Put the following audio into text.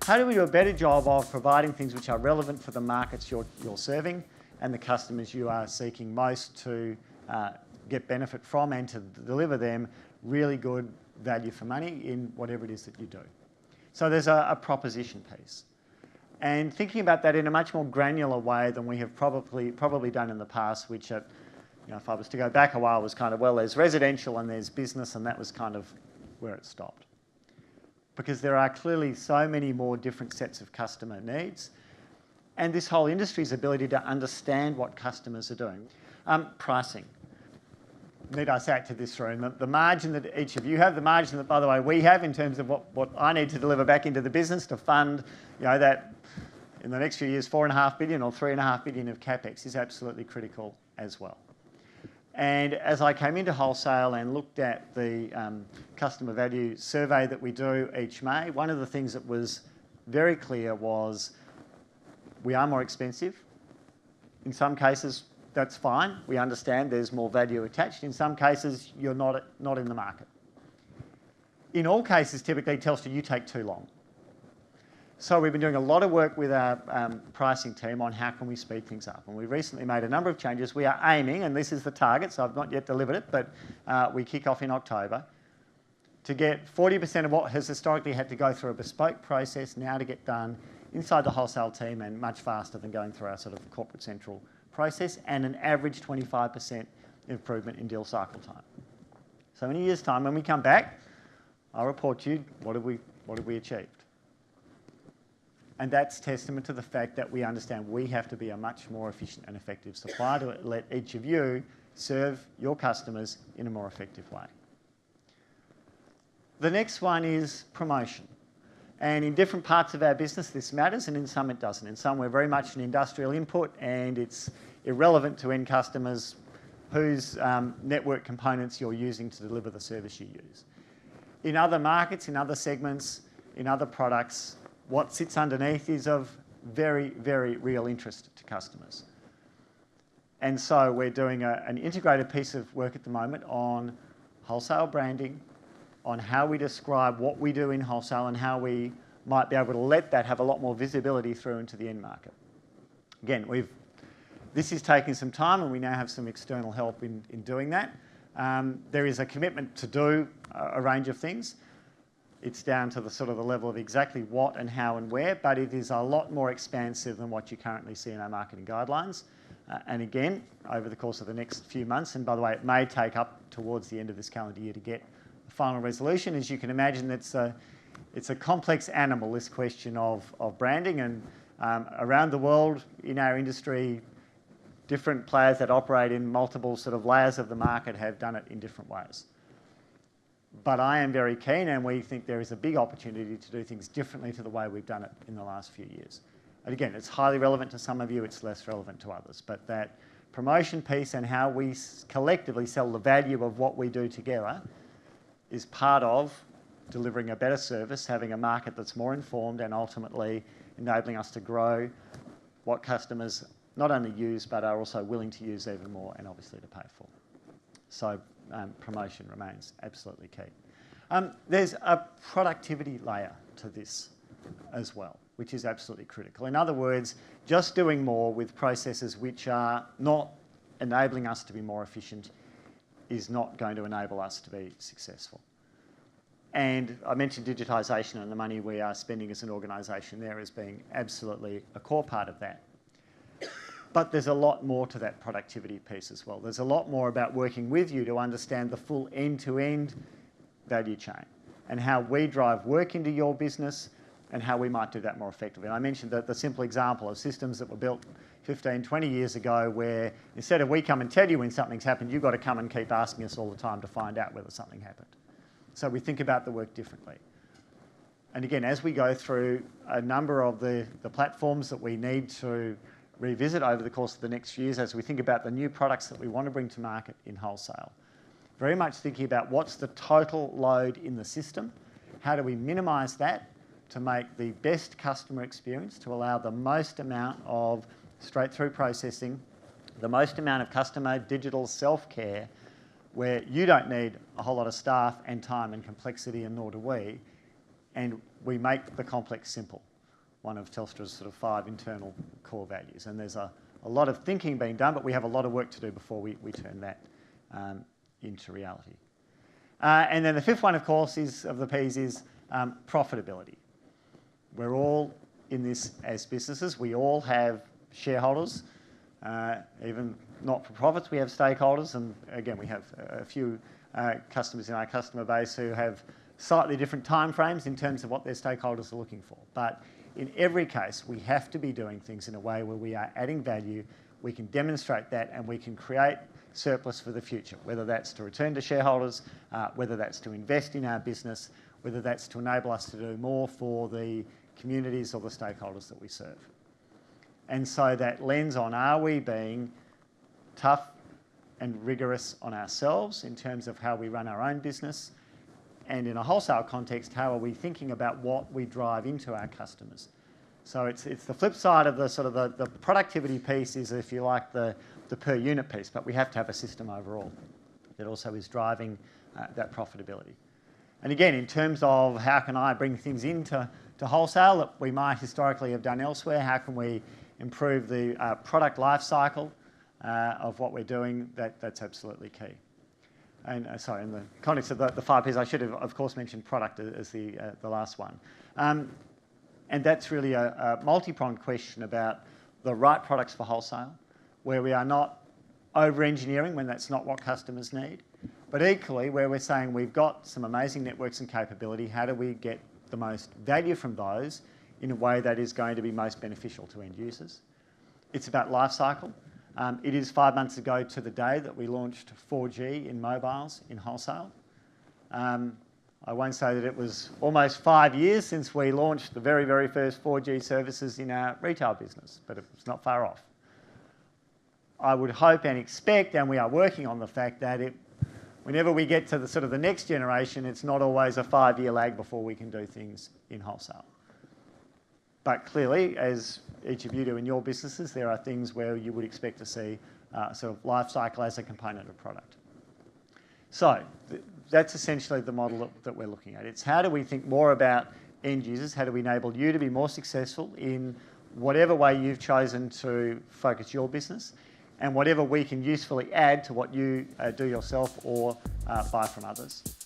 how do we do a better job of providing things which are relevant for the markets you're serving and the customers you are seeking most to get benefit from, and to deliver them really good value for money in whatever it is that you do. So there's a proposition piece. And thinking about that in a much more granular way than we have probably done in the past, which if I was to go back a while, was kind of, well, there's residential and there's business, and that was kind of where it stopped. Because there are clearly so many more different sets of customer needs, and this whole industry's ability to understand what customers are doing. Pricing. Need I say it to this room, the margin that each of you have, the margin that, by the way, we have in terms of what I need to deliver back into the business to fund, that in the next few years, 4.5 billion or 3.5 billion of CapEx is absolutely critical as well. And as I came into wholesale and looked at the customer value survey that we do each May, one of the things that was very clear was we are more expensive. In some cases, that's fine. We understand there's more value attached. In some cases, you're not in the market. In all cases, typically, Telstra, you take too long. So we've been doing a lot of work with our pricing team on how can we speed things up. And we recently made a number of changes. We are aiming, and this is the target, so I've not yet delivered it, but we kick off in October, to get 40% of what has historically had to go through a bespoke process now to get done inside the wholesale team, and much faster than going through our sort of corporate central process, and an average 25% improvement in deal cycle time. So in a year's time, when we come back, I'll report to you what have we achieved. And that's testament to the fact that we understand we have to be a much more efficient and effective supplier to let each of you serve your customers in a more effective way. The next one is promotion. And in different parts of our business, this matters, and in some it doesn't. In some, we're very much an industrial input, and it's irrelevant to end customers whose network components you're using to deliver the service you use. In other markets, in other segments, in other products, what sits underneath is of very, very real interest to customers. And so we're doing an integrated piece of work at the moment on wholesale branding, on how we describe what we do in wholesale and how we might be able to let that have a lot more visibility through into the end market. Again, this is taking some time, and we now have some external help in doing that. There is a commitment to do a range of things. It's down to the level of exactly what and how and where, but it is a lot more expansive than what you currently see in our marketing guidelines. And again, over the course of the next few months, and by the way, it may take up towards the end of this calendar year to get a final resolution. As you can imagine, it's a complex animal, this question of branding, and around the world in our industry, different players that operate in multiple layers of the market have done it in different ways. But I am very keen, and we think there is a big opportunity to do things differently to the way we've done it in the last few years. And again, it's highly relevant to some of you, it's less relevant to others. But that promotion piece and how we collectively sell the value of what we do together is part of delivering a better service, having a market that's more informed, and ultimately enabling us to grow what customers not only use but are also willing to use even more, and obviously to pay for. So promotion remains absolutely key. There's a productivity layer to this as well, which is absolutely critical. In other words, just doing more with processes which are not enabling us to be more efficient is not going to enable us to be successful. And I mentioned digitisation and the money we are spending as an organisation there as being absolutely a core part of that. But there's a lot more to that productivity piece as well. There's a lot more about working with you to understand the full end-to-end value chain and how we drive work into your business and how we might do that more effectively. And I mentioned the simple example of systems that were built 15, 20 years ago where instead of we come and tell you when something's happened, you've got to come and keep asking us all the time to find out whether something happened. So we think about the work differently. And again, as we go through a number of the platforms that we need to revisit over the course of the next few years, as we think about the new products that we want to bring to market in wholesale, very much thinking about what's the total load in the system, how do we minimise that to make the best customer experience, to allow the most amount of straight-through processing, the most amount of customer digital self-care, where you don't need a whole lot of staff and time and complexity, and nor do we, and we make the complex simple. one of Telstra's sort of 5 internal core values. And there's a lot of thinking being done, but we have a lot of work to do before we turn that into reality. And then the fifth one, of course, of the P's is profitability. We're all in this as businesses. We all have shareholders, even not-for-profits. We have stakeholders, and again, we have a few customers in our customer base who have slightly different timeframes in terms of what their stakeholders are looking for. But in every case, we have to be doing things in a way where we are adding value, we can demonstrate that, and we can create surplus for the future, whether that's to return to shareholders, whether that's to invest in our business, whether that's to enable us to do more for the communities or the stakeholders that we serve. And so that lens on, are we being tough and rigorous on ourselves in terms of how we run our own business, and in a wholesale context, how are we thinking about what we drive into our customers? So it's the flip side of the sort of the productivity piece is, if you like, the per unit piece, but we have to have a system overall that also is driving that profitability. And again, in terms of how can I bring things into wholesale that we might historically have done elsewhere, how can we improve the product life cycle of what we're doing, that's absolutely key. And sorry, in the context of the 5 P's, I should have, of course, mentioned product as the last one. And that's really a multi-pronged question about the right products for wholesale, where we are not over-engineering when that's not what customers need, but equally where we're saying we've got some amazing networks and capability, how do we get the most value from those in a way that is going to be most beneficial to end users? It's about life cycle. It is 5 months ago to the day that we launched 4G in mobiles in wholesale. I won't say that it was almost 5 years since we launched the very, very first 4G services in our retail business, but it's not far off. I would hope and expect, and we are working on the fact that whenever we get to the sort of the next generation, it's not always a 5-year lag before we can do things in wholesale. But clearly, as each of you do in your businesses, there are things where you would expect to see sort of life cycle as a component of product. So that's essentially the model that we're looking at. It's how do we think more about end users? How do we enable you to be more successful in whatever way you've chosen to focus your business, and whatever we can usefully add to what you do yourself or buy from others.